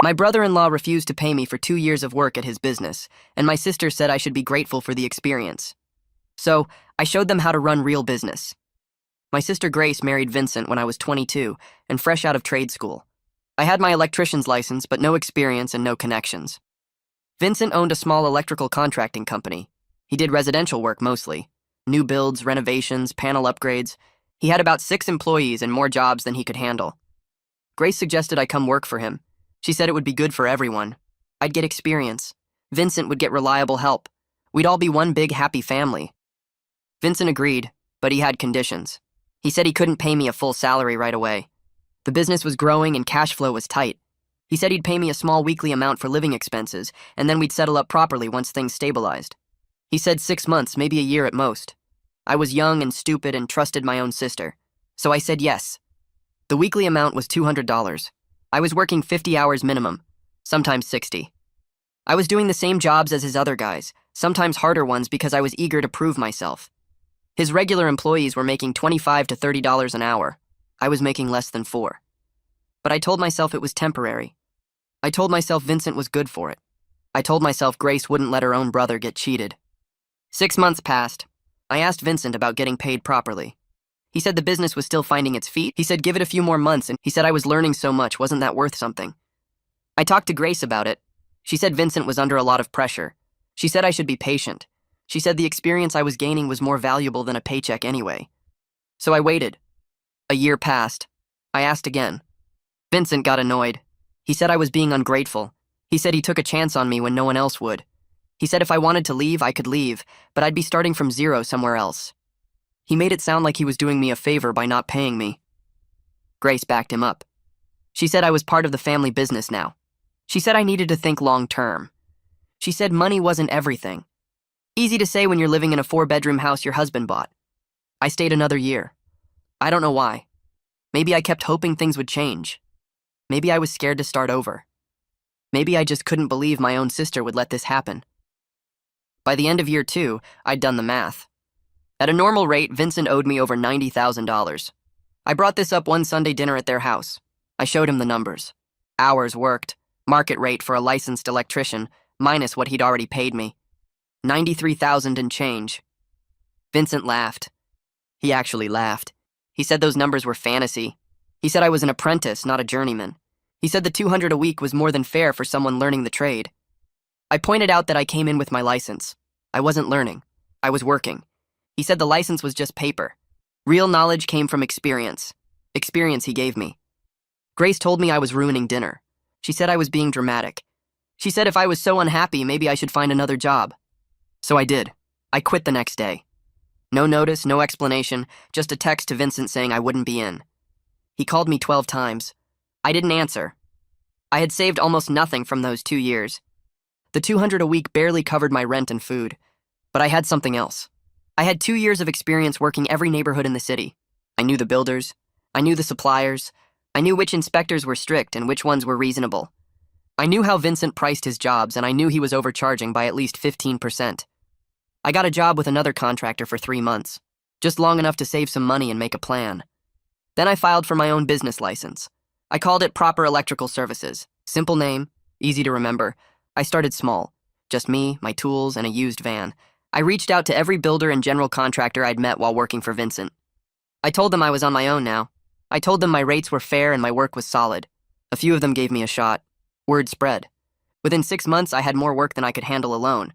My brother-in-law refused to pay me for 2 years of work at his business, and my sister said I should be grateful for the experience. So, I showed them how to run real business. My sister Grace married Vincent when I was 22 and fresh out of trade school. I had my electrician's license, but no experience and no connections. Vincent owned a small electrical contracting company. He did residential work mostly. New builds, renovations, panel upgrades. He had about 6 employees and more jobs than he could handle. Grace suggested I come work for him. She said it would be good for everyone. I'd get experience. Vincent would get reliable help. We'd all be one big happy family. Vincent agreed, but he had conditions. He said he couldn't pay me a full salary right away. The business was growing and cash flow was tight. He said he'd pay me a small weekly amount for living expenses, and then we'd settle up properly once things stabilized. He said 6 months, maybe a year at most. I was young and stupid and trusted my own sister. So I said yes. The weekly amount was $200. I was working 50 hours minimum, sometimes 60. I was doing the same jobs as his other guys, sometimes harder ones because I was eager to prove myself. His regular employees were making $25 to $30 an hour. I was making less than $4. But I told myself it was temporary. I told myself Vincent was good for it. I told myself Grace wouldn't let her own brother get cheated. 6 months passed. I asked Vincent about getting paid properly. He said the business was still finding its feet. He said give it a few more months, and he said I was learning so much, wasn't that worth something? I talked to Grace about it. She said Vincent was under a lot of pressure. She said I should be patient. She said the experience I was gaining was more valuable than a paycheck anyway. So I waited. A year passed. I asked again. Vincent got annoyed. He said I was being ungrateful. He said he took a chance on me when no one else would. He said if I wanted to leave, I could leave, but I'd be starting from zero somewhere else. He made it sound like he was doing me a favor by not paying me. Grace backed him up. She said I was part of the family business now. She said I needed to think long term. She said money wasn't everything. Easy to say when you're living in a 4-bedroom house your husband bought. I stayed another year. I don't know why. Maybe I kept hoping things would change. Maybe I was scared to start over. Maybe I just couldn't believe my own sister would let this happen. By the end of year 2, I'd done the math. At a normal rate, Vincent owed me over $90,000. I brought this up one Sunday dinner at their house. I showed him the numbers. Hours worked, market rate for a licensed electrician, minus what he'd already paid me. $93,000 and change. Vincent laughed. He actually laughed. He said those numbers were fantasy. He said I was an apprentice, not a journeyman. He said the $200 a week was more than fair for someone learning the trade. I pointed out that I came in with my license. I wasn't learning. I was working. He said the license was just paper. Real knowledge came from experience. Experience he gave me. Grace told me I was ruining dinner. She said I was being dramatic. She said if I was so unhappy, maybe I should find another job. So I did. I quit the next day. No notice, no explanation, just a text to Vincent saying I wouldn't be in. He called me 12 times. I didn't answer. I had saved almost nothing from those 2 years. The $200 a week barely covered my rent and food. But I had something else. I had 2 years of experience working every neighborhood in the city. I knew the builders. I knew the suppliers. I knew which inspectors were strict and which ones were reasonable. I knew how Vincent priced his jobs, and I knew he was overcharging by at least 15%. I got a job with another contractor for 3 months, just long enough to save some money and make a plan. Then I filed for my own business license. I called it Proper Electrical Services. Simple name, easy to remember. I started small, just me, my tools, and a used van. I reached out to every builder and general contractor I'd met while working for Vincent. I told them I was on my own now. I told them my rates were fair and my work was solid. A few of them gave me a shot. Word spread. Within 6 months, I had more work than I could handle alone.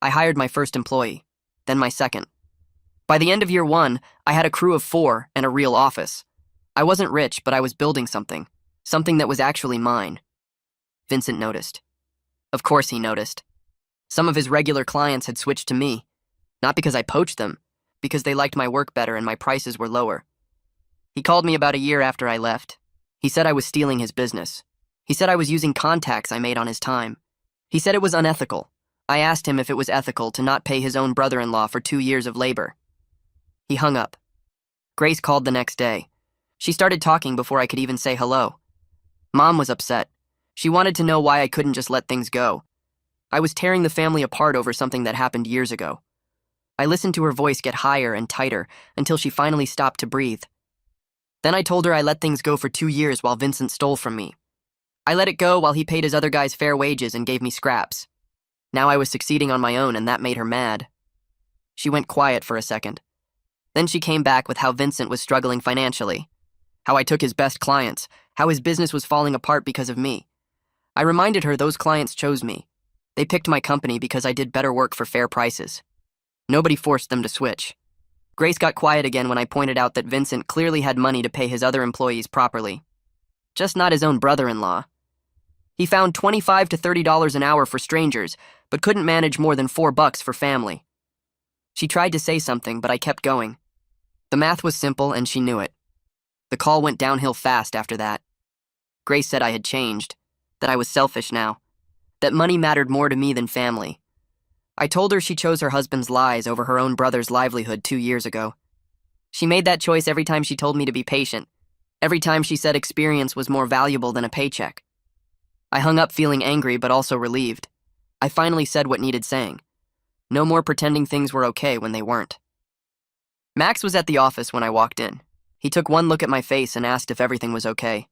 I hired my first employee, then my second. By the end of year 1, I had a crew of 4 and a real office. I wasn't rich, but I was building something that was actually mine. Vincent noticed. Of course he noticed. Some of his regular clients had switched to me, not because I poached them, because they liked my work better and my prices were lower. He called me about a year after I left. He said I was stealing his business. He said I was using contacts I made on his time. He said it was unethical. I asked him if it was ethical to not pay his own brother-in-law for 2 years of labor. He hung up. Grace called the next day. She started talking before I could even say hello. Mom was upset. She wanted to know why I couldn't just let things go. I was tearing the family apart over something that happened years ago. I listened to her voice get higher and tighter until she finally stopped to breathe. Then I told her I let things go for 2 years while Vincent stole from me. I let it go while he paid his other guys fair wages and gave me scraps. Now I was succeeding on my own, and that made her mad. She went quiet for a second. Then she came back with how Vincent was struggling financially, how I took his best clients, how his business was falling apart because of me. I reminded her those clients chose me. They picked my company because I did better work for fair prices. Nobody forced them to switch. Grace got quiet again when I pointed out that Vincent clearly had money to pay his other employees properly. Just not his own brother-in-law. He found $25 to $30 an hour for strangers, but couldn't manage more than $4 for family. She tried to say something, but I kept going. The math was simple, and she knew it. The call went downhill fast after that. Grace said I had changed, that I was selfish now, that money mattered more to me than family. I told her she chose her husband's lies over her own brother's livelihood 2 years ago. She made that choice every time she told me to be patient, every time she said experience was more valuable than a paycheck. I hung up feeling angry but also relieved. I finally said what needed saying. No more pretending things were okay when they weren't. Max was at the office when I walked in. He took one look at my face and asked if everything was okay.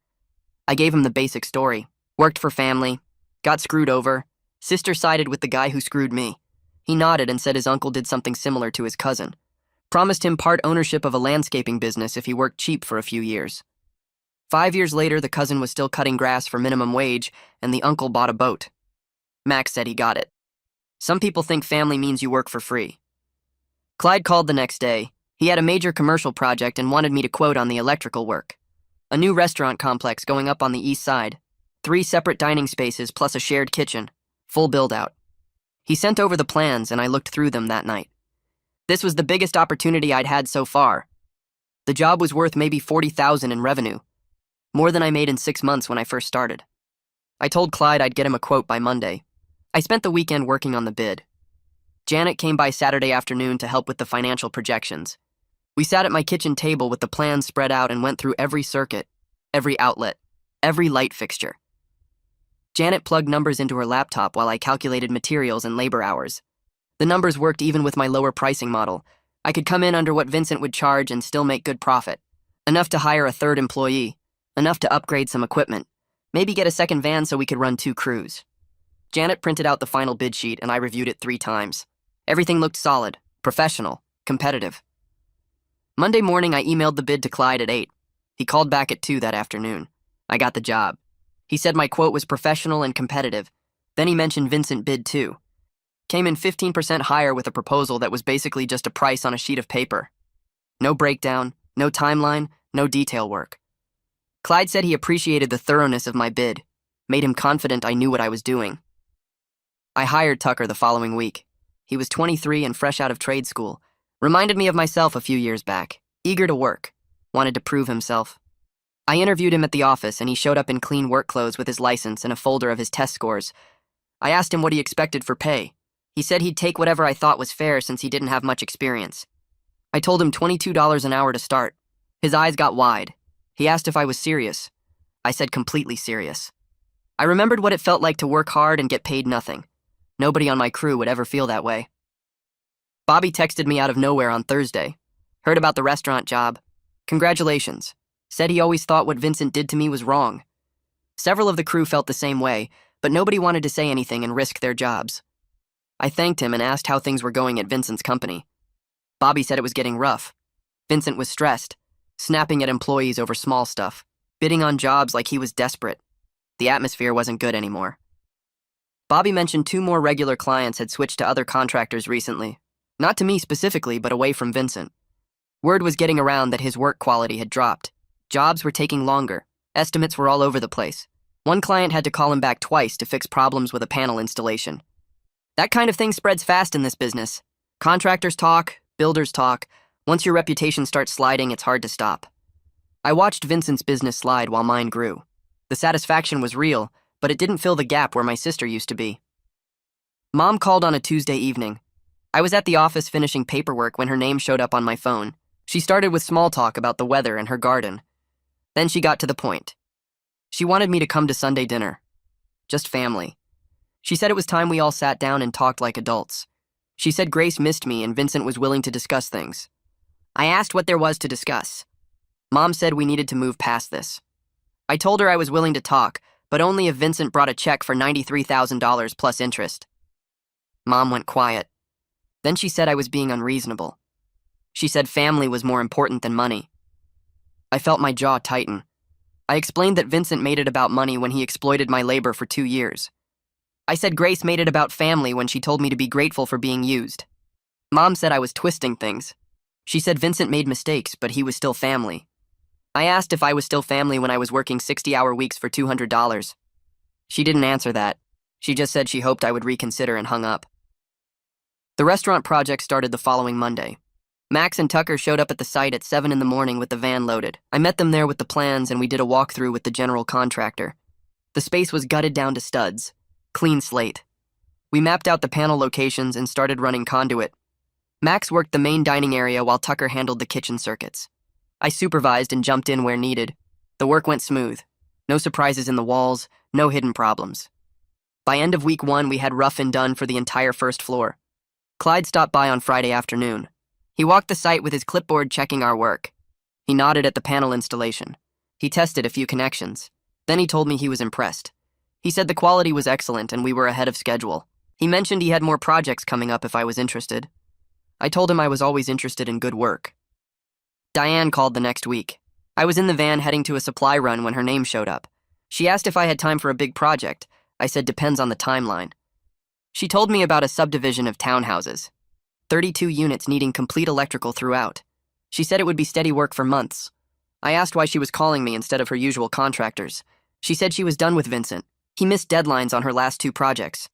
I gave him the basic story. Worked for family, got screwed over, sister sided with the guy who screwed me. He nodded and said his uncle did something similar to his cousin. Promised him part ownership of a landscaping business if he worked cheap for a few years. 5 years later, the cousin was still cutting grass for minimum wage, and the uncle bought a boat. Max said he got it. Some people think family means you work for free. Clyde called the next day. He had a major commercial project and wanted me to quote on the electrical work. A new restaurant complex going up on the east side. 3 separate dining spaces plus a shared kitchen. Full build-out. He sent over the plans, and I looked through them that night. This was the biggest opportunity I'd had so far. The job was worth maybe $40,000 in revenue, more than I made in 6 months when I first started. I told Clyde I'd get him a quote by Monday. I spent the weekend working on the bid. Janet came by Saturday afternoon to help with the financial projections. We sat at my kitchen table with the plans spread out and went through every circuit, every outlet, every light fixture. Janet plugged numbers into her laptop while I calculated materials and labor hours. The numbers worked even with my lower pricing model. I could come in under what Vincent would charge and still make good profit. Enough to hire a 3rd employee, enough to upgrade some equipment, maybe get a second van so we could run 2 crews. Janet printed out the final bid sheet and I reviewed it 3 times. Everything looked solid, professional, competitive. Monday morning, I emailed the bid to Clyde at 8. He called back at 2 that afternoon. I got the job. He said my quote was professional and competitive. Then he mentioned Vincent bid too. Came in 15% higher with a proposal that was basically just a price on a sheet of paper. No breakdown, no timeline, no detail work. Clyde said he appreciated the thoroughness of my bid, made him confident I knew what I was doing. I hired Tucker the following week. He was 23 and fresh out of trade school. Reminded me of myself a few years back, eager to work, wanted to prove himself. I interviewed him at the office and he showed up in clean work clothes with his license and a folder of his test scores. I asked him what he expected for pay. He said he'd take whatever I thought was fair since he didn't have much experience. I told him $22 an hour to start. His eyes got wide. He asked if I was serious. I said completely serious. I remembered what it felt like to work hard and get paid nothing. Nobody on my crew would ever feel that way. Bobby texted me out of nowhere on Thursday. Heard about the restaurant job. Congratulations. Said he always thought what Vincent did to me was wrong. Several of the crew felt the same way, but nobody wanted to say anything and risk their jobs. I thanked him and asked how things were going at Vincent's company. Bobby said it was getting rough. Vincent was stressed, snapping at employees over small stuff, bidding on jobs like he was desperate. The atmosphere wasn't good anymore. Bobby mentioned 2 more regular clients had switched to other contractors recently. Not to me specifically, but away from Vincent. Word was getting around that his work quality had dropped. Jobs were taking longer. Estimates were all over the place. One client had to call him back twice to fix problems with a panel installation. That kind of thing spreads fast in this business. Contractors talk, builders talk. Once your reputation starts sliding, it's hard to stop. I watched Vincent's business slide while mine grew. The satisfaction was real, but it didn't fill the gap where my sister used to be. Mom called on a Tuesday evening. I was at the office finishing paperwork when her name showed up on my phone. She started with small talk about the weather and her garden. Then she got to the point. She wanted me to come to Sunday dinner. Just family. She said it was time we all sat down and talked like adults. She said Grace missed me and Vincent was willing to discuss things. I asked what there was to discuss. Mom said we needed to move past this. I told her I was willing to talk, but only if Vincent brought a check for $93,000 plus interest. Mom went quiet. Then she said I was being unreasonable. She said family was more important than money. I felt my jaw tighten. I explained that Vincent made it about money when he exploited my labor for 2 years. I said Grace made it about family when she told me to be grateful for being used. Mom said I was twisting things. She said Vincent made mistakes, but he was still family. I asked if I was still family when I was working 60-hour weeks for $200. She didn't answer that. She just said she hoped I would reconsider and hung up. The restaurant project started the following Monday. Max and Tucker showed up at the site at 7 in the morning with the van loaded. I met them there with the plans and we did a walkthrough with the general contractor. The space was gutted down to studs. Clean slate. We mapped out the panel locations and started running conduit. Max worked the main dining area while Tucker handled the kitchen circuits. I supervised and jumped in where needed. The work went smooth. No surprises in the walls, no hidden problems. By end of week 1, we had rough and done for the entire first floor. Clyde stopped by on Friday afternoon. He walked the site with his clipboard checking our work. He nodded at the panel installation. He tested a few connections. Then he told me he was impressed. He said the quality was excellent and we were ahead of schedule. He mentioned he had more projects coming up if I was interested. I told him I was always interested in good work. Diane called the next week. I was in the van heading to a supply run when her name showed up. She asked if I had time for a big project. I said depends on the timeline. She told me about a subdivision of townhouses. 32 units needing complete electrical throughout. She said it would be steady work for months. I asked why she was calling me instead of her usual contractors. She said she was done with Vincent. He missed deadlines on her last 2 projects.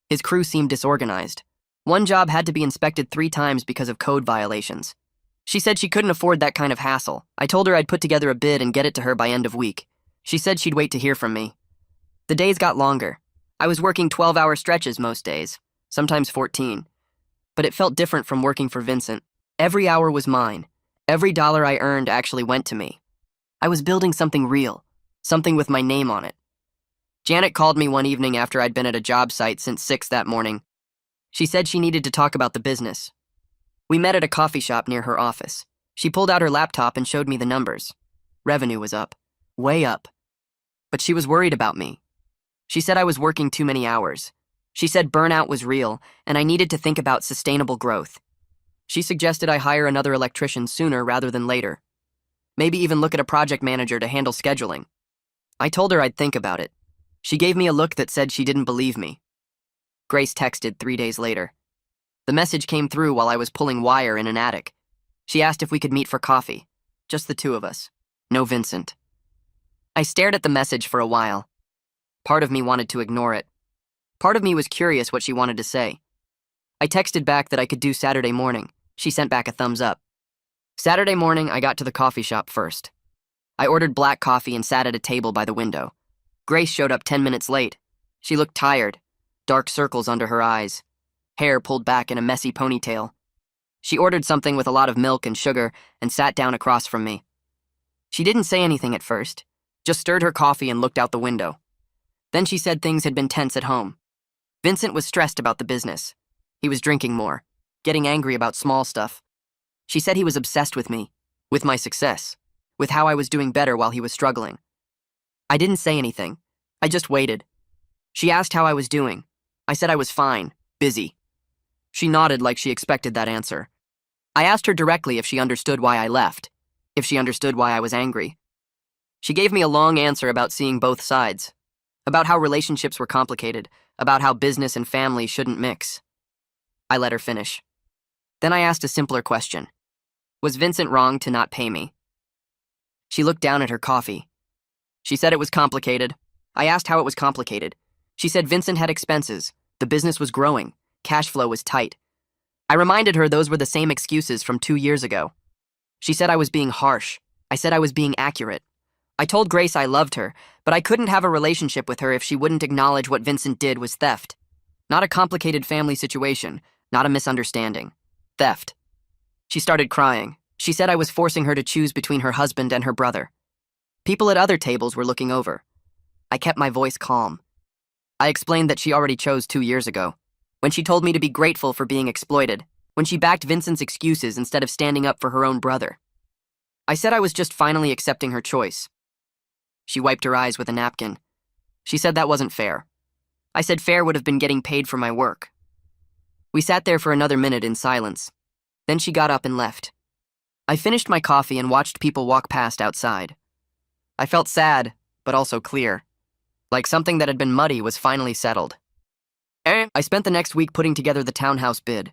His crew seemed disorganized. One job had to be inspected 3 times because of code violations. She said she couldn't afford that kind of hassle. I told her I'd put together a bid and get it to her by end of week. She said she'd wait to hear from me. The days got longer. I was working 12-hour stretches most days, sometimes 14. But it felt different from working for Vincent. Every hour was mine. Every dollar I earned actually went to me. I was building something real, something with my name on it. Janet called me one evening after I'd been at a job site since 6 that morning. She said she needed to talk about the business. We met at a coffee shop near her office. She pulled out her laptop and showed me the numbers. Revenue was up. Way up. But she was worried about me. She said I was working too many hours. She said burnout was real, and I needed to think about sustainable growth. She suggested I hire another electrician sooner rather than later. Maybe even look at a project manager to handle scheduling. I told her I'd think about it. She gave me a look that said she didn't believe me. Grace texted 3 days later. The message came through while I was pulling wire in an attic. She asked if we could meet for coffee. Just the 2 of us. No Vincent. I stared at the message for a while. Part of me wanted to ignore it. Part of me was curious what she wanted to say. I texted back that I could do Saturday morning. She sent back a thumbs up. Saturday morning, I got to the coffee shop first. I ordered black coffee and sat at a table by the window. Grace showed up 10 minutes late. She looked tired, dark circles under her eyes, hair pulled back in a messy ponytail. She ordered something with a lot of milk and sugar and sat down across from me. She didn't say anything at first, just stirred her coffee and looked out the window. Then she said things had been tense at home. Vincent was stressed about the business. He was drinking more, getting angry about small stuff. She said he was obsessed with me, with my success, with how I was doing better while he was struggling. I didn't say anything. I just waited. She asked how I was doing. I said I was fine, busy. She nodded like she expected that answer. I asked her directly if she understood why I left, if she understood why I was angry. She gave me a long answer about seeing both sides, about how relationships were complicated, about how business and family shouldn't mix. I let her finish. Then I asked a simpler question. Was Vincent wrong to not pay me? She looked down at her coffee. She said it was complicated. I asked how it was complicated. She said Vincent had expenses. The business was growing. Cash flow was tight. I reminded her those were the same excuses from 2 years ago. She said I was being harsh. I said I was being accurate. I told Grace I loved her, but I couldn't have a relationship with her if she wouldn't acknowledge what Vincent did was theft. Not a complicated family situation, not a misunderstanding. Theft. She started crying. She said I was forcing her to choose between her husband and her brother. People at other tables were looking over. I kept my voice calm. I explained that she already chose 2 years ago, when she told me to be grateful for being exploited, when she backed Vincent's excuses instead of standing up for her own brother. I said I was just finally accepting her choice. She wiped her eyes with a napkin. She said that wasn't fair. I said fair would have been getting paid for my work. We sat there for another minute in silence. Then she got up and left. I finished my coffee and watched people walk past outside. I felt sad, but also clear. Like something that had been muddy was finally settled. I spent the next week putting together the townhouse bid.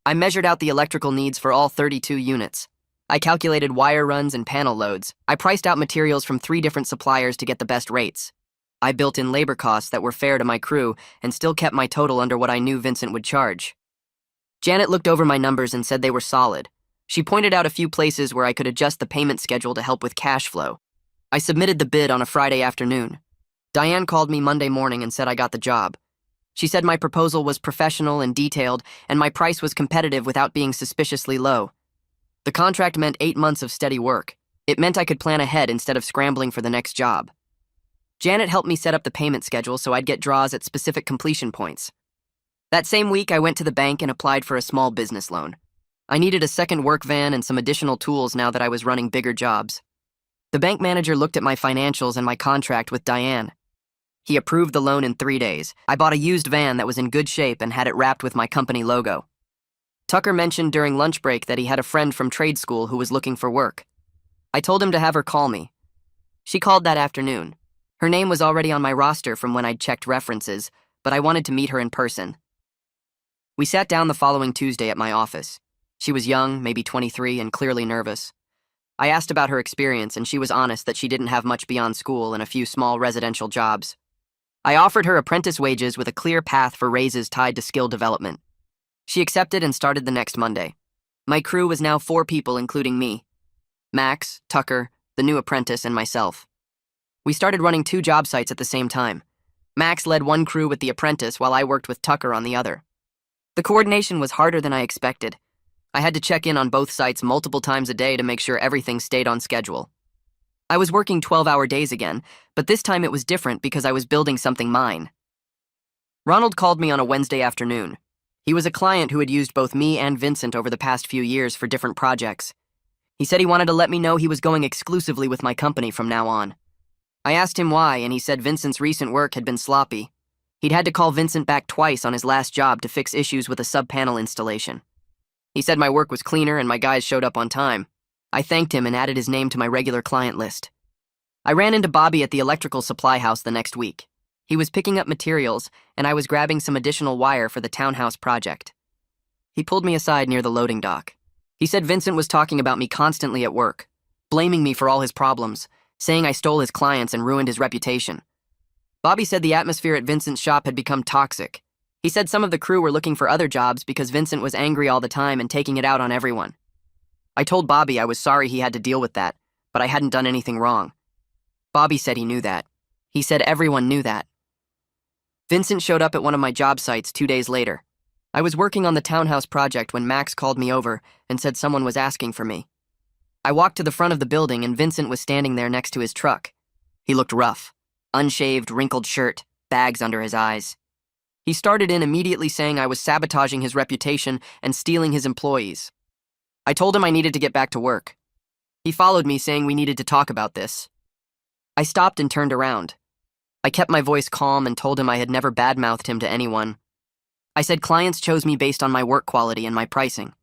I measured out the electrical needs for all 32 units. I calculated wire runs and panel loads. I priced out materials from 3 different suppliers to get the best rates. I built in labor costs that were fair to my crew and still kept my total under what I knew Vincent would charge. Janet looked over my numbers and said they were solid. She pointed out a few places where I could adjust the payment schedule to help with cash flow. I submitted the bid on a Friday afternoon. Diane called me Monday morning and said I got the job. She said my proposal was professional and detailed, and my price was competitive without being suspiciously low. The contract meant 8 months of steady work. It meant I could plan ahead instead of scrambling for the next job. Janet helped me set up the payment schedule so I'd get draws at specific completion points. That same week, I went to the bank and applied for a small business loan. I needed a second work van and some additional tools now that I was running bigger jobs. The bank manager looked at my financials and my contract with Diane. He approved the loan in 3 days. I bought a used van that was in good shape and had it wrapped with my company logo. Tucker mentioned during lunch break that he had a friend from trade school who was looking for work. I told him to have her call me. She called that afternoon. Her name was already on my roster from when I'd checked references, but I wanted to meet her in person. We sat down the following Tuesday at my office. She was young, maybe 23, and clearly nervous. I asked about her experience, and she was honest that she didn't have much beyond school and a few small residential jobs. I offered her apprentice wages with a clear path for raises tied to skill development. She accepted and started the next Monday. My crew was now 4 people, including me: Max, Tucker, the new apprentice, and myself. We started running 2 job sites at the same time. Max led one crew with the apprentice while I worked with Tucker on the other. The coordination was harder than I expected. I had to check in on both sites multiple times a day to make sure everything stayed on schedule. I was working 12-hour days again, but this time it was different because I was building something mine. Ronald called me on a Wednesday afternoon. He was a client who had used both me and Vincent over the past few years for different projects. He said he wanted to let me know he was going exclusively with my company from now on. I asked him why, and he said Vincent's recent work had been sloppy. He'd had to call Vincent back twice on his last job to fix issues with a sub-panel installation. He said my work was cleaner and my guys showed up on time. I thanked him and added his name to my regular client list. I ran into Bobby at the electrical supply house the next week. He was picking up materials, and I was grabbing some additional wire for the townhouse project. He pulled me aside near the loading dock. He said Vincent was talking about me constantly at work, blaming me for all his problems, saying I stole his clients and ruined his reputation. Bobby said the atmosphere at Vincent's shop had become toxic. He said some of the crew were looking for other jobs because Vincent was angry all the time and taking it out on everyone. I told Bobby I was sorry he had to deal with that, but I hadn't done anything wrong. Bobby said he knew that. He said everyone knew that. Vincent showed up at one of my job sites 2 days later. I was working on the townhouse project when Max called me over and said someone was asking for me. I walked to the front of the building and Vincent was standing there next to his truck. He looked rough. Unshaved, wrinkled shirt, bags under his eyes. He started in immediately saying I was sabotaging his reputation and stealing his employees. I told him I needed to get back to work. He followed me saying we needed to talk about this. I stopped and turned around. I kept my voice calm and told him I had never badmouthed him to anyone. I said clients chose me based on my work quality and my pricing.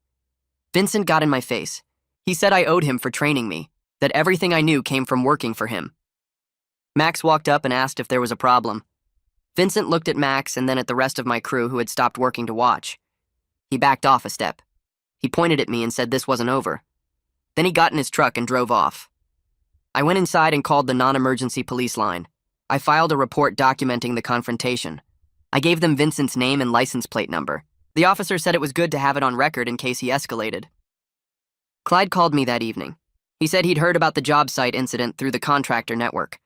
Vincent got in my face. He said I owed him for training me, that everything I knew came from working for him. Max walked up and asked if there was a problem. Vincent looked at Max and then at the rest of my crew who had stopped working to watch. He backed off a step. He pointed at me and said this wasn't over. Then he got in his truck and drove off. I went inside and called the non-emergency police line. I filed a report documenting the confrontation. I gave them Vincent's name and license plate number. The officer said it was good to have it on record in case he escalated. Clyde called me that evening. He said he'd heard about the job site incident through the contractor network.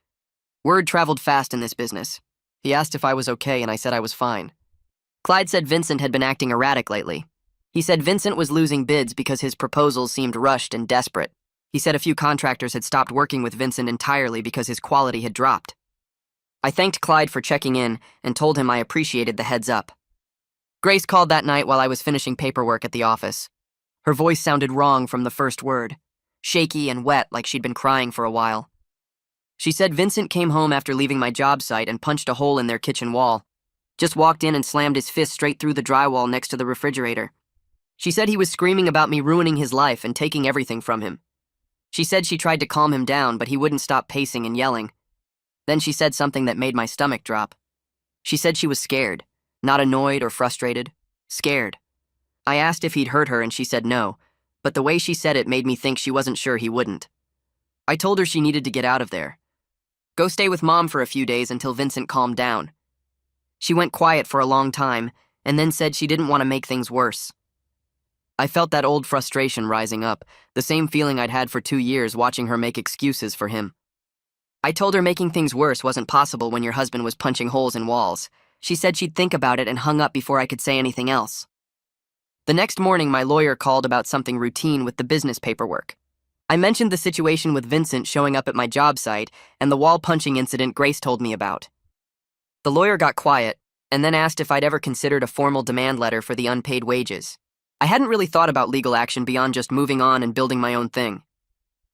Word traveled fast in this business. He asked if I was okay and I said I was fine. Clyde said Vincent had been acting erratic lately. He said Vincent was losing bids because his proposals seemed rushed and desperate. He said a few contractors had stopped working with Vincent entirely because his quality had dropped. I thanked Clyde for checking in and told him I appreciated the heads up. Grace called that night while I was finishing paperwork at the office. Her voice sounded wrong from the first word, shaky and wet like she'd been crying for a while. She said Vincent came home after leaving my job site and punched a hole in their kitchen wall. Just walked in and slammed his fist straight through the drywall next to the refrigerator. She said he was screaming about me ruining his life and taking everything from him. She said she tried to calm him down, but he wouldn't stop pacing and yelling. Then she said something that made my stomach drop. She said she was scared, not annoyed or frustrated, scared. I asked if he'd hurt her and she said no, but the way she said it made me think she wasn't sure he wouldn't. I told her she needed to get out of there. Go stay with Mom for a few days until Vincent calmed down. She went quiet for a long time and then said she didn't want to make things worse. I felt that old frustration rising up, the same feeling I'd had for 2 years watching her make excuses for him. I told her making things worse wasn't possible when your husband was punching holes in walls. She said she'd think about it and hung up before I could say anything else. The next morning, my lawyer called about something routine with the business paperwork. I mentioned the situation with Vincent showing up at my job site and the wall punching incident Grace told me about. The lawyer got quiet and then asked if I'd ever considered a formal demand letter for the unpaid wages. I hadn't really thought about legal action beyond just moving on and building my own thing.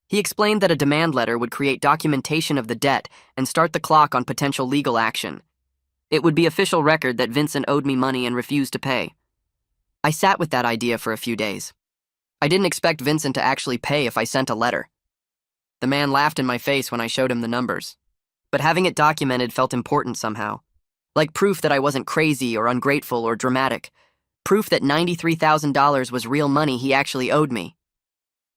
He explained that a demand letter would create documentation of the debt and start the clock on potential legal action. It would be official record that Vincent owed me money and refused to pay. I sat with that idea for a few days. I didn't expect Vincent to actually pay if I sent a letter. The man laughed in my face when I showed him the numbers. But having it documented felt important somehow. Like proof that I wasn't crazy or ungrateful or dramatic. Proof that $93,000 was real money he actually owed me.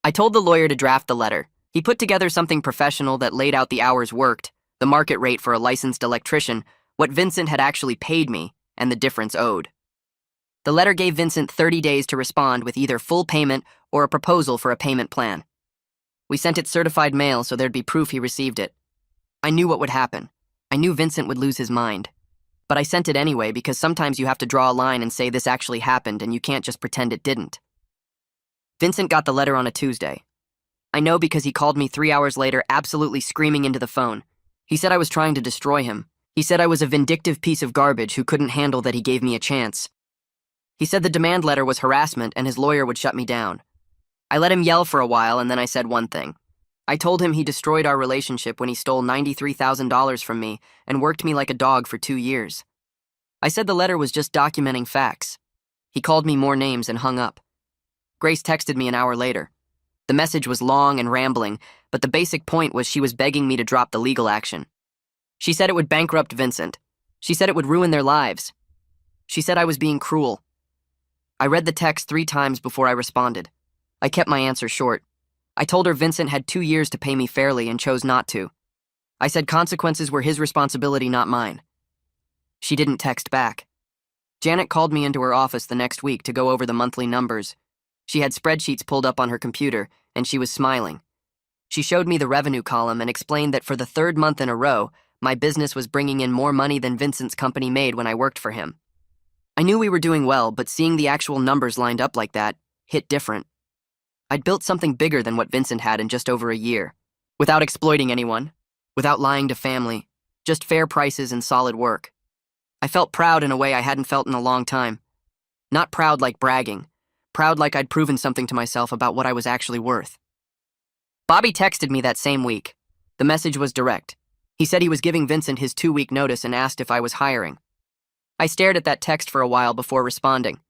I told the lawyer to draft the letter. He put together something professional that laid out the hours worked, the market rate for a licensed electrician, what Vincent had actually paid me, and the difference owed. The letter gave Vincent 30 days to respond with either full payment or a proposal for a payment plan. We sent it certified mail so there'd be proof he received it. I knew what would happen. I knew Vincent would lose his mind. But I sent it anyway because sometimes you have to draw a line and say this actually happened and you can't just pretend it didn't. Vincent got the letter on a Tuesday. I know because he called me 3 hours later absolutely screaming into the phone. He said I was trying to destroy him. He said I was a vindictive piece of garbage who couldn't handle that he gave me a chance. He said the demand letter was harassment and his lawyer would shut me down. I let him yell for a while and then I said one thing. I told him he destroyed our relationship when he stole $93,000 from me and worked me like a dog for 2 years. I said the letter was just documenting facts. He called me more names and hung up. Grace texted me an hour later. The message was long and rambling, but the basic point was she was begging me to drop the legal action. She said it would bankrupt Vincent. She said it would ruin their lives. She said I was being cruel. I read the text 3 times before I responded. I kept my answer short. I told her Vincent had 2 years to pay me fairly and chose not to. I said consequences were his responsibility, not mine. She didn't text back. Janet called me into her office the next week to go over the monthly numbers. She had spreadsheets pulled up on her computer, and she was smiling. She showed me the revenue column and explained that for the 3rd month in a row, my business was bringing in more money than Vincent's company made when I worked for him. I knew we were doing well, but seeing the actual numbers lined up like that hit different. I'd built something bigger than what Vincent had in just over a year, without exploiting anyone, without lying to family, just fair prices and solid work. I felt proud in a way I hadn't felt in a long time. Not proud like bragging, proud like I'd proven something to myself about what I was actually worth. Bobby texted me that same week. The message was direct. He said he was giving Vincent his 2-week notice and asked if I was hiring. I stared at that text for a while before responding.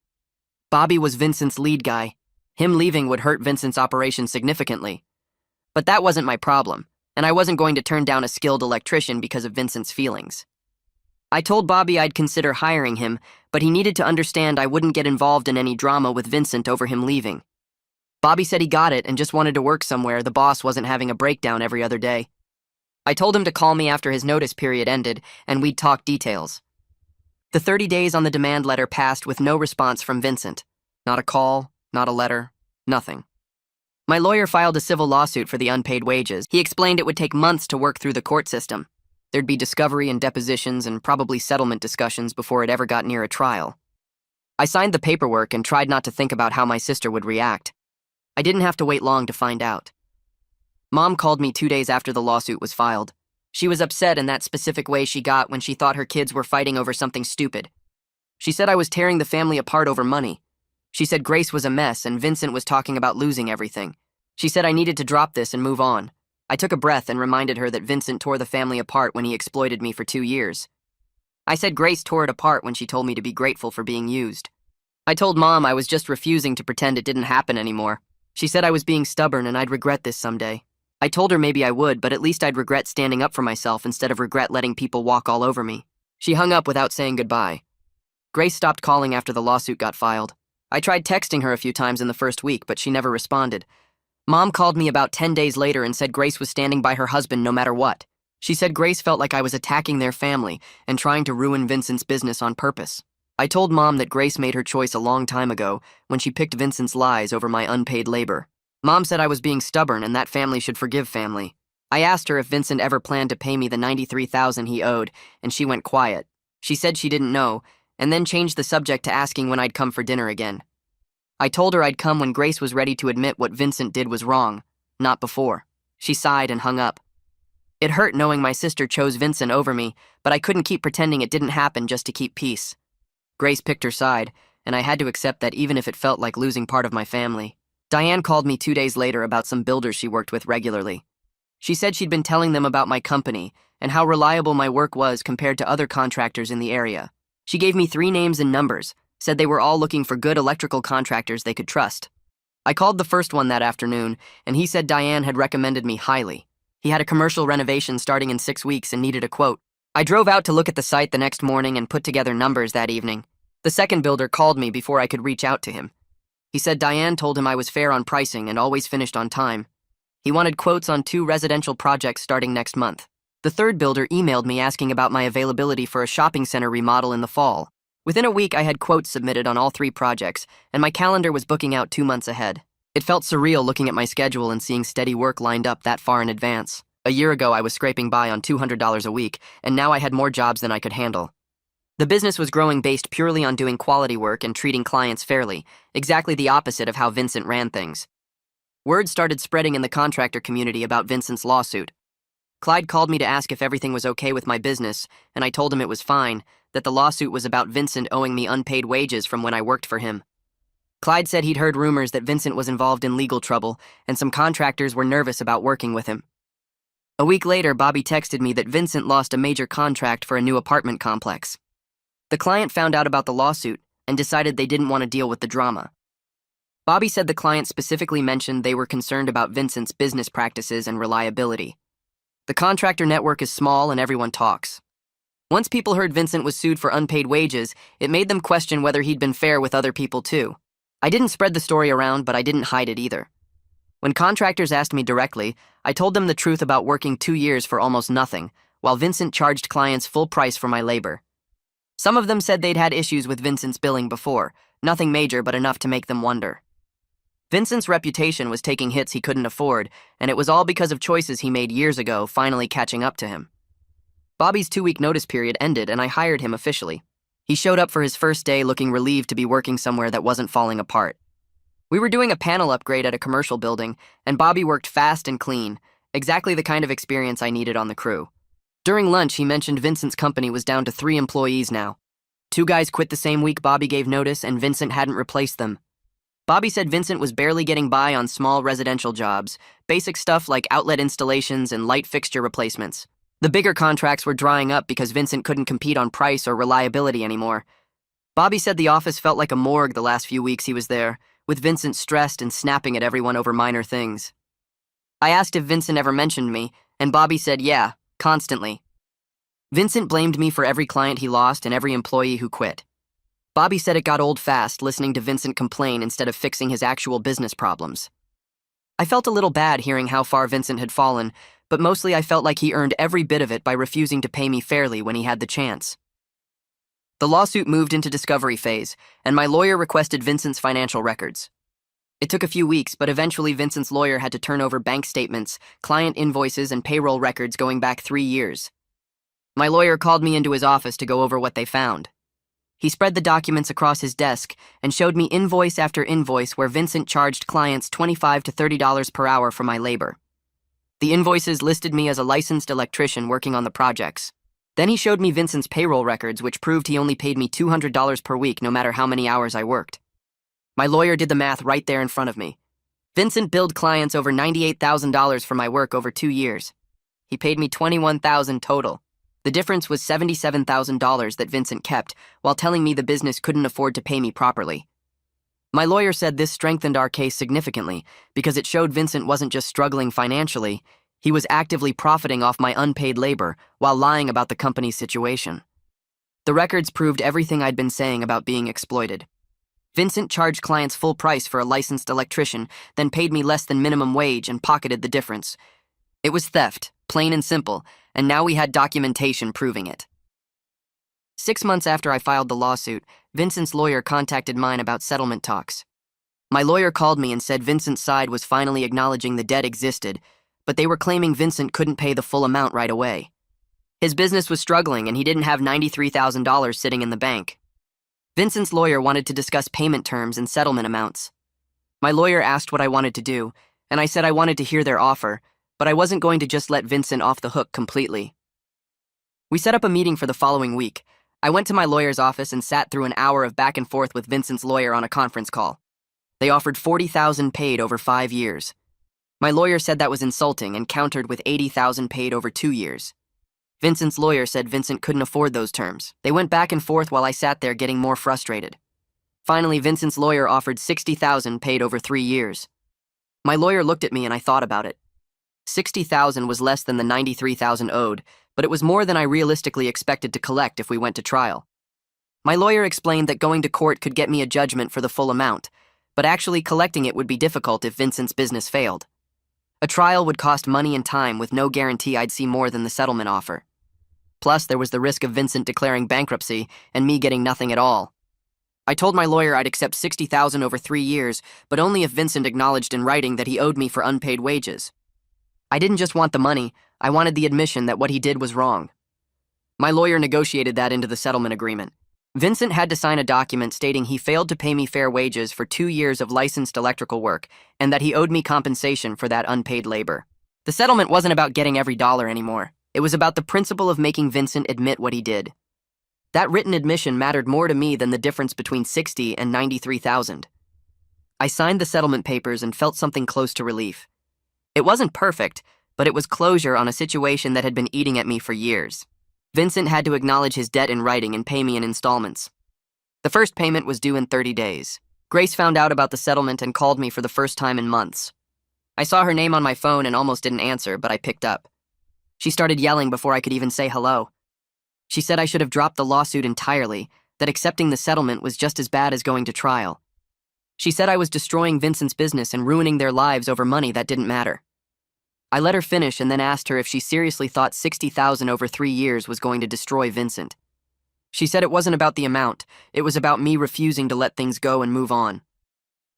Bobby was Vincent's lead guy. Him leaving would hurt Vincent's operation significantly. But that wasn't my problem, and I wasn't going to turn down a skilled electrician because of Vincent's feelings. I told Bobby I'd consider hiring him, but he needed to understand I wouldn't get involved in any drama with Vincent over him leaving. Bobby said he got it and just wanted to work somewhere the boss wasn't having a breakdown every other day. I told him to call me after his notice period ended, and we'd talk details. The 30 days on the demand letter passed with no response from Vincent. Not a call, not a letter, nothing. My lawyer filed a civil lawsuit for the unpaid wages. He explained it would take months to work through the court system. There'd be discovery and depositions and probably settlement discussions before it ever got near a trial. I signed the paperwork and tried not to think about how my sister would react. I didn't have to wait long to find out. Mom called me 2 days after the lawsuit was filed. She was upset in that specific way she got when she thought her kids were fighting over something stupid. She said I was tearing the family apart over money. She said Grace was a mess and Vincent was talking about losing everything. She said I needed to drop this and move on. I took a breath and reminded her that Vincent tore the family apart when he exploited me for 2 years. I said Grace tore it apart when she told me to be grateful for being used. I told Mom I was just refusing to pretend it didn't happen anymore. She said I was being stubborn and I'd regret this someday. I told her maybe I would, but at least I'd regret standing up for myself instead of regret letting people walk all over me. She hung up without saying goodbye. Grace stopped calling after the lawsuit got filed. I tried texting her a few times in the first week, but she never responded. Mom called me about 10 days later and said Grace was standing by her husband no matter what. She said Grace felt like I was attacking their family and trying to ruin Vincent's business on purpose. I told Mom that Grace made her choice a long time ago when she picked Vincent's lies over my unpaid labor. Mom said I was being stubborn and that family should forgive family. I asked her if Vincent ever planned to pay me the $93,000 he owed, and she went quiet. She said she didn't know, and then changed the subject to asking when I'd come for dinner again. I told her I'd come when Grace was ready to admit what Vincent did was wrong, not before. She sighed and hung up. It hurt knowing my sister chose Vincent over me, but I couldn't keep pretending it didn't happen just to keep peace. Grace picked her side, and I had to accept that even if it felt like losing part of my family. Diane called me 2 days later about some builders she worked with regularly. She said she'd been telling them about my company and how reliable my work was compared to other contractors in the area. She gave me 3 names and numbers, said they were all looking for good electrical contractors they could trust. I called the first one that afternoon, and he said Diane had recommended me highly. He had a commercial renovation starting in 6 weeks and needed a quote. I drove out to look at the site the next morning and put together numbers that evening. The second builder called me before I could reach out to him. He said Diane told him I was fair on pricing and always finished on time. He wanted quotes on 2 residential projects starting next month. The third builder emailed me asking about my availability for a shopping center remodel in the fall. Within a week, I had quotes submitted on all 3 projects, and my calendar was booking out 2 months ahead. It felt surreal looking at my schedule and seeing steady work lined up that far in advance. A year ago, I was scraping by on $200 a week, and now I had more jobs than I could handle. The business was growing based purely on doing quality work and treating clients fairly, exactly the opposite of how Vincent ran things. Word started spreading in the contractor community about Vincent's lawsuit. Clyde called me to ask if everything was okay with my business, and I told him it was fine, that the lawsuit was about Vincent owing me unpaid wages from when I worked for him. Clyde said he'd heard rumors that Vincent was involved in legal trouble, and some contractors were nervous about working with him. A week later, Bobby texted me that Vincent lost a major contract for a new apartment complex. The client found out about the lawsuit and decided they didn't want to deal with the drama. Bobby said the client specifically mentioned they were concerned about Vincent's business practices and reliability. The contractor network is small and everyone talks. Once people heard Vincent was sued for unpaid wages, it made them question whether he'd been fair with other people too. I didn't spread the story around, but I didn't hide it either. When contractors asked me directly, I told them the truth about working 2 years for almost nothing, while Vincent charged clients full price for my labor. Some of them said they'd had issues with Vincent's billing before, nothing major but enough to make them wonder. Vincent's reputation was taking hits he couldn't afford, and it was all because of choices he made years ago finally catching up to him. Bobby's 2-week notice period ended and I hired him officially. He showed up for his first day looking relieved to be working somewhere that wasn't falling apart. We were doing a panel upgrade at a commercial building, and Bobby worked fast and clean, exactly the kind of experience I needed on the crew. During lunch, he mentioned Vincent's company was down to 3 employees now. 2 guys quit the same week Bobby gave notice, and Vincent hadn't replaced them. Bobby said Vincent was barely getting by on small residential jobs, basic stuff like outlet installations and light fixture replacements. The bigger contracts were drying up because Vincent couldn't compete on price or reliability anymore. Bobby said the office felt like a morgue the last few weeks he was there, with Vincent stressed and snapping at everyone over minor things. I asked if Vincent ever mentioned me, and Bobby said yeah, constantly. Vincent blamed me for every client he lost and every employee who quit. Bobby said it got old fast listening to Vincent complain instead of fixing his actual business problems. I felt a little bad hearing how far Vincent had fallen, but mostly I felt like he earned every bit of it by refusing to pay me fairly when he had the chance. The lawsuit moved into discovery phase, and my lawyer requested Vincent's financial records. It took a few weeks, but eventually Vincent's lawyer had to turn over bank statements, client invoices, and payroll records going back 3 years. My lawyer called me into his office to go over what they found. He spread the documents across his desk and showed me invoice after invoice where Vincent charged clients $25 to $30 per hour for my labor. The invoices listed me as a licensed electrician working on the projects. Then he showed me Vincent's payroll records, which proved he only paid me $200 per week no matter how many hours I worked. My lawyer did the math right there in front of me. Vincent billed clients over $98,000 for my work over 2 years. He paid me $21,000 total. The difference was $77,000 that Vincent kept, while telling me the business couldn't afford to pay me properly. My lawyer said this strengthened our case significantly because it showed Vincent wasn't just struggling financially, he was actively profiting off my unpaid labor while lying about the company's situation. The records proved everything I'd been saying about being exploited. Vincent charged clients full price for a licensed electrician, then paid me less than minimum wage and pocketed the difference. It was theft, plain and simple, and now we had documentation proving it. 6 months after I filed the lawsuit, Vincent's lawyer contacted mine about settlement talks. My lawyer called me and said Vincent's side was finally acknowledging the debt existed, but they were claiming Vincent couldn't pay the full amount right away. His business was struggling and he didn't have $93,000 sitting in the bank. Vincent's lawyer wanted to discuss payment terms and settlement amounts. My lawyer asked what I wanted to do, and I said I wanted to hear their offer, but I wasn't going to just let Vincent off the hook completely. We set up a meeting for the following week. I went to my lawyer's office and sat through an hour of back and forth with Vincent's lawyer on a conference call. They offered $40,000 paid over 5 years. My lawyer said that was insulting and countered with $80,000 paid over 2 years. Vincent's lawyer said Vincent couldn't afford those terms. They went back and forth while I sat there getting more frustrated. Finally, Vincent's lawyer offered $60,000 paid over 3 years. My lawyer looked at me and I thought about it. $60,000 was less than the $93,000 owed, but it was more than I realistically expected to collect if we went to trial. My lawyer explained that going to court could get me a judgment for the full amount, but actually collecting it would be difficult if Vincent's business failed. A trial would cost money and time with no guarantee I'd see more than the settlement offer. Plus, there was the risk of Vincent declaring bankruptcy and me getting nothing at all. I told my lawyer I'd accept $60,000 over 3 years, but only if Vincent acknowledged in writing that he owed me for unpaid wages. I didn't just want the money, I wanted the admission that what he did was wrong. My lawyer negotiated that into the settlement agreement. Vincent had to sign a document stating he failed to pay me fair wages for 2 years of licensed electrical work and that he owed me compensation for that unpaid labor. The settlement wasn't about getting every dollar anymore. It was about the principle of making Vincent admit what he did. That written admission mattered more to me than the difference between $60,000 and $93,000. I signed the settlement papers and felt something close to relief. It wasn't perfect, but it was closure on a situation that had been eating at me for years. Vincent had to acknowledge his debt in writing and pay me in installments. The first payment was due in 30 days. Grace found out about the settlement and called me for the first time in months. I saw her name on my phone and almost didn't answer, but I picked up. She started yelling before I could even say hello. She said I should have dropped the lawsuit entirely, that accepting the settlement was just as bad as going to trial. She said I was destroying Vincent's business and ruining their lives over money that didn't matter. I let her finish and then asked her if she seriously thought $60,000 over 3 years was going to destroy Vincent. She said it wasn't about the amount, it was about me refusing to let things go and move on.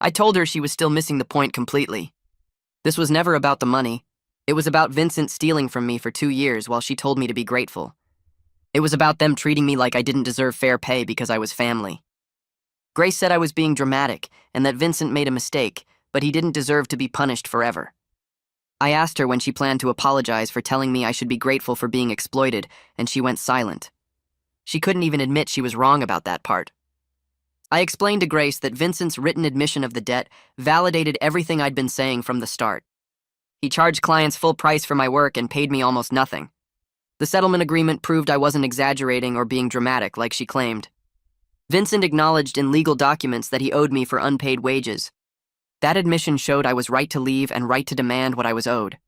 I told her she was still missing the point completely. This was never about the money. It was about Vincent stealing from me for 2 years while she told me to be grateful. It was about them treating me like I didn't deserve fair pay because I was family. Grace said I was being dramatic and that Vincent made a mistake, but he didn't deserve to be punished forever. I asked her when she planned to apologize for telling me I should be grateful for being exploited, and she went silent. She couldn't even admit she was wrong about that part. I explained to Grace that Vincent's written admission of the debt validated everything I'd been saying from the start. He charged clients full price for my work and paid me almost nothing. The settlement agreement proved I wasn't exaggerating or being dramatic like she claimed. Vincent acknowledged in legal documents that he owed me for unpaid wages. That admission showed I was right to leave and right to demand what I was owed.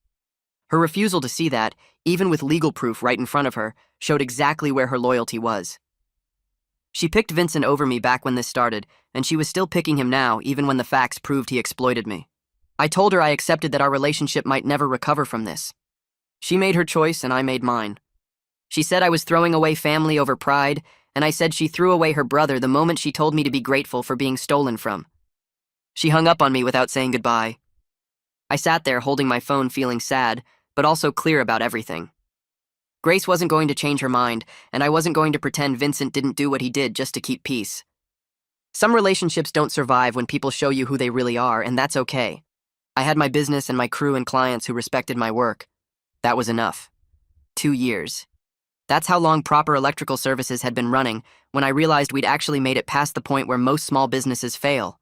Her refusal to see that, even with legal proof right in front of her, showed exactly where her loyalty was. She picked Vincent over me back when this started, and she was still picking him now even when the facts proved he exploited me. I told her I accepted that our relationship might never recover from this. She made her choice and I made mine. She said I was throwing away family over pride, and I said she threw away her brother the moment she told me to be grateful for being stolen from. She hung up on me without saying goodbye. I sat there holding my phone feeling sad, but also clear about everything. Grace wasn't going to change her mind, and I wasn't going to pretend Vincent didn't do what he did just to keep peace. Some relationships don't survive when people show you who they really are, and that's okay. I had my business and my crew and clients who respected my work. That was enough. 2 years. That's how long Proper Electrical Services had been running when I realized we'd actually made it past the point where most small businesses fail.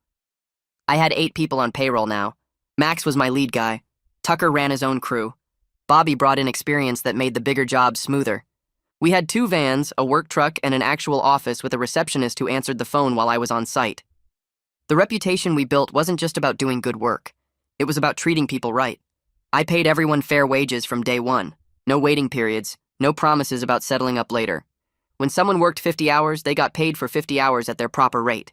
I had 8 people on payroll now. Max was my lead guy. Tucker ran his own crew. Bobby brought in experience that made the bigger jobs smoother. We had 2 vans, a work truck, and an actual office with a receptionist who answered the phone while I was on site. The reputation we built wasn't just about doing good work. It was about treating people right. I paid everyone fair wages from day one. No waiting periods, no promises about settling up later. When someone worked 50 hours, they got paid for 50 hours at their proper rate.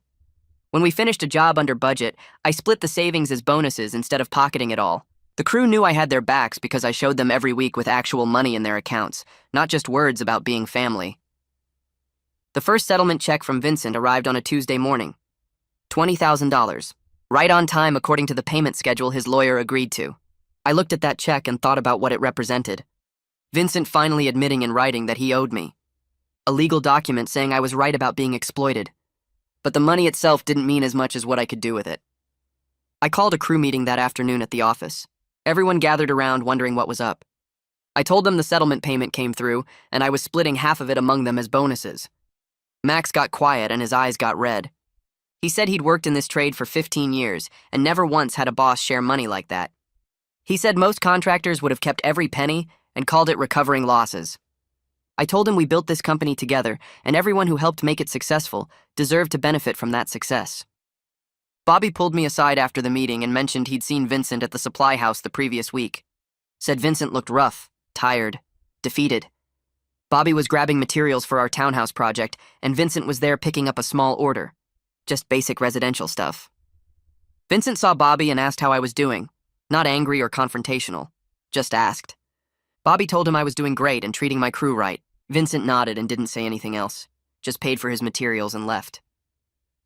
When we finished a job under budget, I split the savings as bonuses instead of pocketing it all. The crew knew I had their backs because I showed them every week with actual money in their accounts, not just words about being family. The first settlement check from Vincent arrived on a Tuesday morning. $20,000. Right on time according to the payment schedule his lawyer agreed to. I looked at that check and thought about what it represented. Vincent finally admitting in writing that he owed me. A legal document saying I was right about being exploited. But the money itself didn't mean as much as what I could do with it. I called a crew meeting that afternoon at the office. Everyone gathered around wondering what was up. I told them the settlement payment came through, and I was splitting half of it among them as bonuses. Max got quiet and his eyes got red. He said he'd worked in this trade for 15 years and never once had a boss share money like that. He said most contractors would have kept every penny and called it recovering losses. I told him we built this company together, and everyone who helped make it successful deserved to benefit from that success. Bobby pulled me aside after the meeting and mentioned he'd seen Vincent at the supply house the previous week. Said Vincent looked rough, tired, defeated. Bobby was grabbing materials for our townhouse project, and Vincent was there picking up a small order. Just basic residential stuff. Vincent saw Bobby and asked how I was doing. Not angry or confrontational. Just asked. Bobby told him I was doing great and treating my crew right. Vincent nodded and didn't say anything else. Just paid for his materials and left.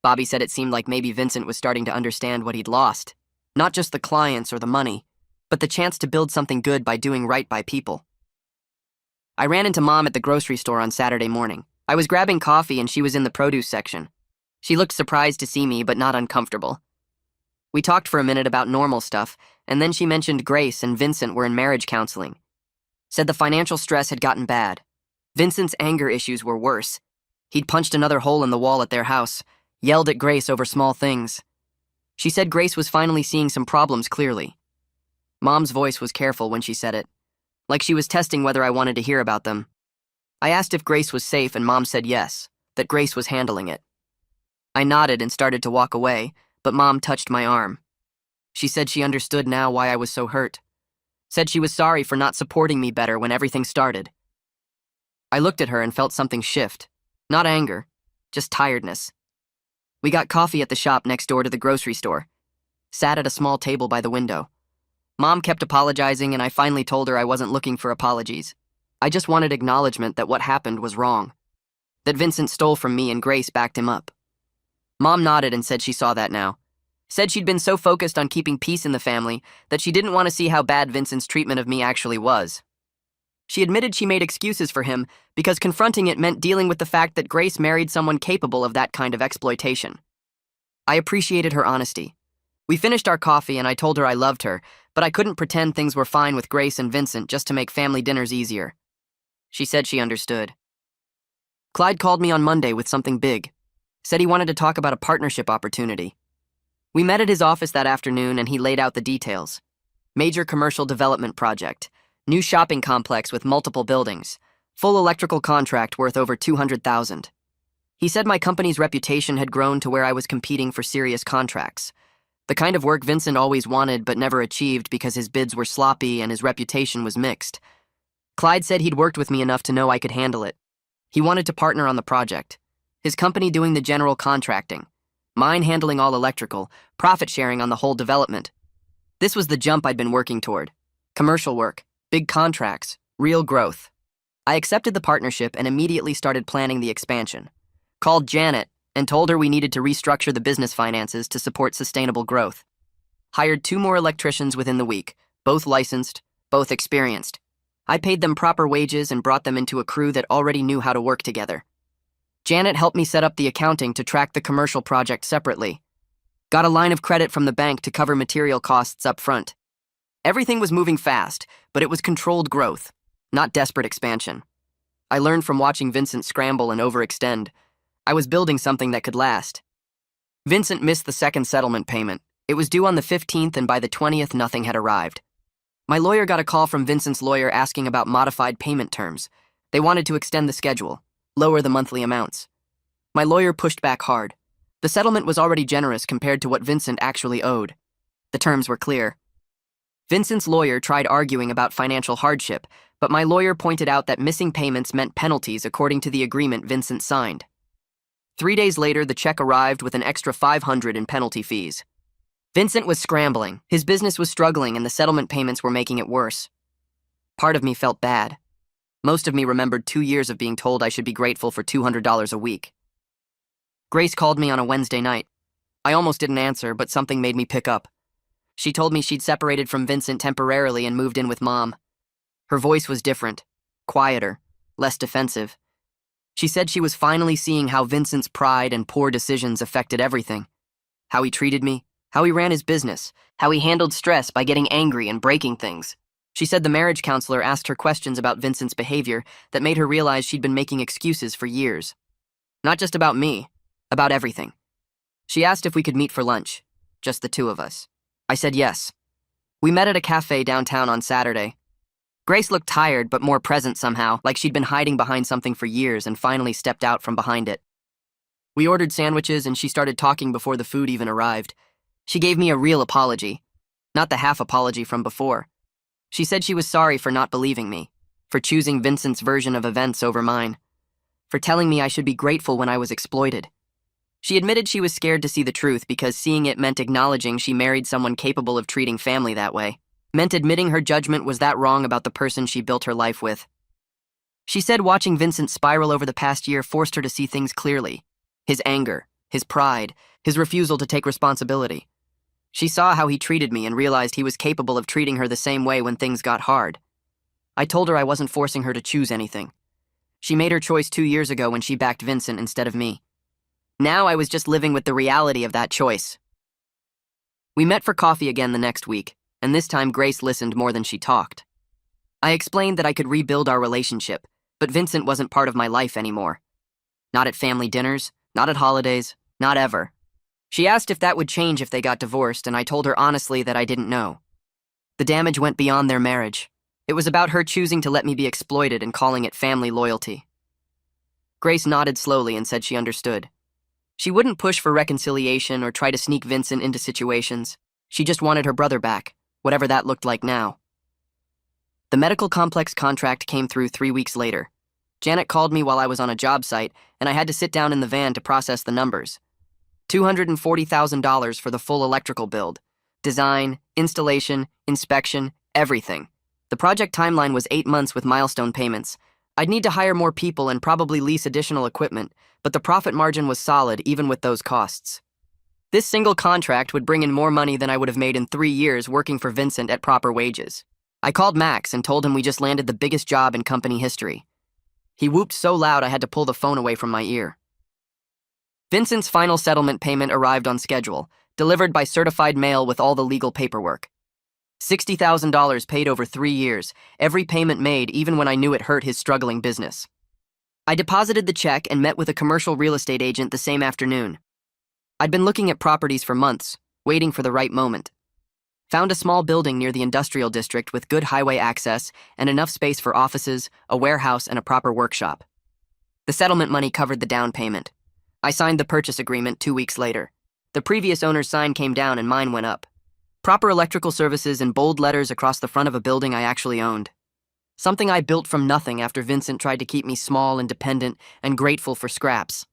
Bobby said it seemed like maybe Vincent was starting to understand what he'd lost. Not just the clients or the money, but the chance to build something good by doing right by people. I ran into Mom at the grocery store on Saturday morning. I was grabbing coffee and she was in the produce section. She looked surprised to see me, but not uncomfortable. We talked for a minute about normal stuff, and then she mentioned Grace and Vincent were in marriage counseling. Said the financial stress had gotten bad. Vincent's anger issues were worse. He'd punched another hole in the wall at their house, yelled at Grace over small things. She said Grace was finally seeing some problems clearly. Mom's voice was careful when she said it, like she was testing whether I wanted to hear about them. I asked if Grace was safe and Mom said yes, that Grace was handling it. I nodded and started to walk away, but Mom touched my arm. She said she understood now why I was so hurt. Said she was sorry for not supporting me better when everything started. I looked at her and felt something shift. Not anger, just tiredness. We got coffee at the shop next door to the grocery store. Sat at a small table by the window. Mom kept apologizing and I finally told her I wasn't looking for apologies. I just wanted acknowledgement that what happened was wrong. That Vincent stole from me and Grace backed him up. Mom nodded and said she saw that now. Said she'd been so focused on keeping peace in the family that she didn't want to see how bad Vincent's treatment of me actually was. She admitted she made excuses for him because confronting it meant dealing with the fact that Grace married someone capable of that kind of exploitation. I appreciated her honesty. We finished our coffee and I told her I loved her, but I couldn't pretend things were fine with Grace and Vincent just to make family dinners easier. She said she understood. Clyde called me on Monday with something big. Said he wanted to talk about a partnership opportunity. We met at his office that afternoon and he laid out the details. Major commercial development project, new shopping complex with multiple buildings, full electrical contract worth over $200,000. He said my company's reputation had grown to where I was competing for serious contracts. The kind of work Vincent always wanted but never achieved because his bids were sloppy and his reputation was mixed. Clyde said he'd worked with me enough to know I could handle it. He wanted to partner on the project. His company doing the general contracting. Mine handling all electrical, profit sharing on the whole development. This was the jump I'd been working toward. Commercial work, big contracts, real growth. I accepted the partnership and immediately started planning the expansion. Called Janet and told her we needed to restructure the business finances to support sustainable growth. Hired 2 more electricians within the week, both licensed, both experienced. I paid them proper wages and brought them into a crew that already knew how to work together. Janet helped me set up the accounting to track the commercial project separately. Got a line of credit from the bank to cover material costs up front. Everything was moving fast, but it was controlled growth, not desperate expansion. I learned from watching Vincent scramble and overextend. I was building something that could last. Vincent missed the second settlement payment, It was due on the 15th, and by the 20th, nothing had arrived. My lawyer got a call from Vincent's lawyer asking about modified payment terms. They wanted to extend the schedule, lower the monthly amounts. My lawyer pushed back hard. The settlement was already generous compared to what Vincent actually owed. The terms were clear. Vincent's lawyer tried arguing about financial hardship, but my lawyer pointed out that missing payments meant penalties according to the agreement Vincent signed. 3 days later, the check arrived with an extra $500 in penalty fees. Vincent was scrambling. His business was struggling, and the settlement payments were making it worse. Part of me felt bad. Most of me remembered 2 years of being told I should be grateful for $200 a week. Grace called me on a Wednesday night. I almost didn't answer, but something made me pick up. She told me she'd separated from Vincent temporarily and moved in with Mom. Her voice was different, quieter, less defensive. She said she was finally seeing how Vincent's pride and poor decisions affected everything. How he treated me, how he ran his business, how he handled stress by getting angry and breaking things. She said the marriage counselor asked her questions about Vincent's behavior that made her realize she'd been making excuses for years. Not just about me, about everything. She asked if we could meet for lunch, just the two of us. I said yes. We met at a cafe downtown on Saturday. Grace looked tired but more present somehow, like she'd been hiding behind something for years and finally stepped out from behind it. We ordered sandwiches and she started talking before the food even arrived. She gave me a real apology, not the half apology from before. She said she was sorry for not believing me, for choosing Vincent's version of events over mine, for telling me I should be grateful when I was exploited. She admitted she was scared to see the truth because seeing it meant acknowledging she married someone capable of treating family that way, meant admitting her judgment was that wrong about the person she built her life with. She said watching Vincent spiral over the past year forced her to see things clearly. His anger, his pride, his refusal to take responsibility. She saw how he treated me and realized he was capable of treating her the same way when things got hard. I told her I wasn't forcing her to choose anything. She made her choice 2 years ago when she backed Vincent instead of me. Now I was just living with the reality of that choice. We met for coffee again the next week, and this time Grace listened more than she talked. I explained that I could rebuild our relationship, but Vincent wasn't part of my life anymore. Not at family dinners, not at holidays, not ever. She asked if that would change if they got divorced, and I told her honestly that I didn't know. The damage went beyond their marriage. It was about her choosing to let me be exploited and calling it family loyalty. Grace nodded slowly and said she understood. She wouldn't push for reconciliation or try to sneak Vincent into situations. She just wanted her brother back, whatever that looked like now. The medical complex contract came through 3 weeks later. Janet called me while I was on a job site, and I had to sit down in the van to process the numbers. $240,000 for the full electrical build. Design, installation, inspection, everything. The project timeline was 8 months with milestone payments. I'd need to hire more people and probably lease additional equipment, but the profit margin was solid even with those costs. This single contract would bring in more money than I would have made in 3 years working for Vincent at proper wages. I called Max and told him we just landed the biggest job in company history. He whooped so loud I had to pull the phone away from my ear. Vincent's final settlement payment arrived on schedule, delivered by certified mail with all the legal paperwork. $60,000 paid over 3 years, every payment made even when I knew it hurt his struggling business. I deposited the check and met with a commercial real estate agent the same afternoon. I'd been looking at properties for months, waiting for the right moment. Found a small building near the industrial district with good highway access and enough space for offices, a warehouse, and a proper workshop. The settlement money covered the down payment. I signed the purchase agreement 2 weeks later. The previous owner's sign came down and mine went up. Proper electrical services in bold letters across the front of a building I actually owned. Something I built from nothing after Vincent tried to keep me small and dependent and grateful for scraps.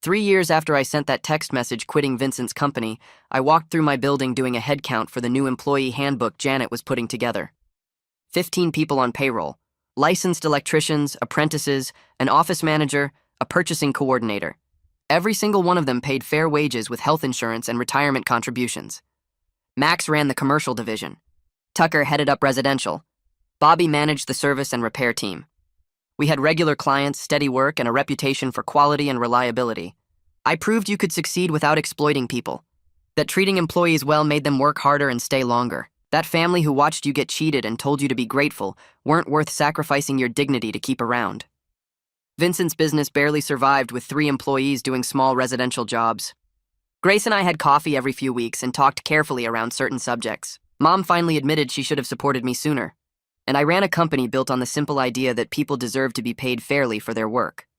3 years after I sent that text message quitting Vincent's company, I walked through my building doing a head count for the new employee handbook Janet was putting together. 15 people on payroll, licensed electricians, apprentices, an office manager, a purchasing coordinator. Every single one of them paid fair wages with health insurance and retirement contributions. Max ran the commercial division. Tucker headed up residential. Bobby managed the service and repair team. We had regular clients, steady work, and a reputation for quality and reliability. I proved you could succeed without exploiting people. That treating employees well made them work harder and stay longer. That family who watched you get cheated and told you to be grateful weren't worth sacrificing your dignity to keep around. Vincent's business barely survived with 3 employees doing small residential jobs. Grace and I had coffee every few weeks and talked carefully around certain subjects. Mom finally admitted she should have supported me sooner. And I ran a company built on the simple idea that people deserve to be paid fairly for their work.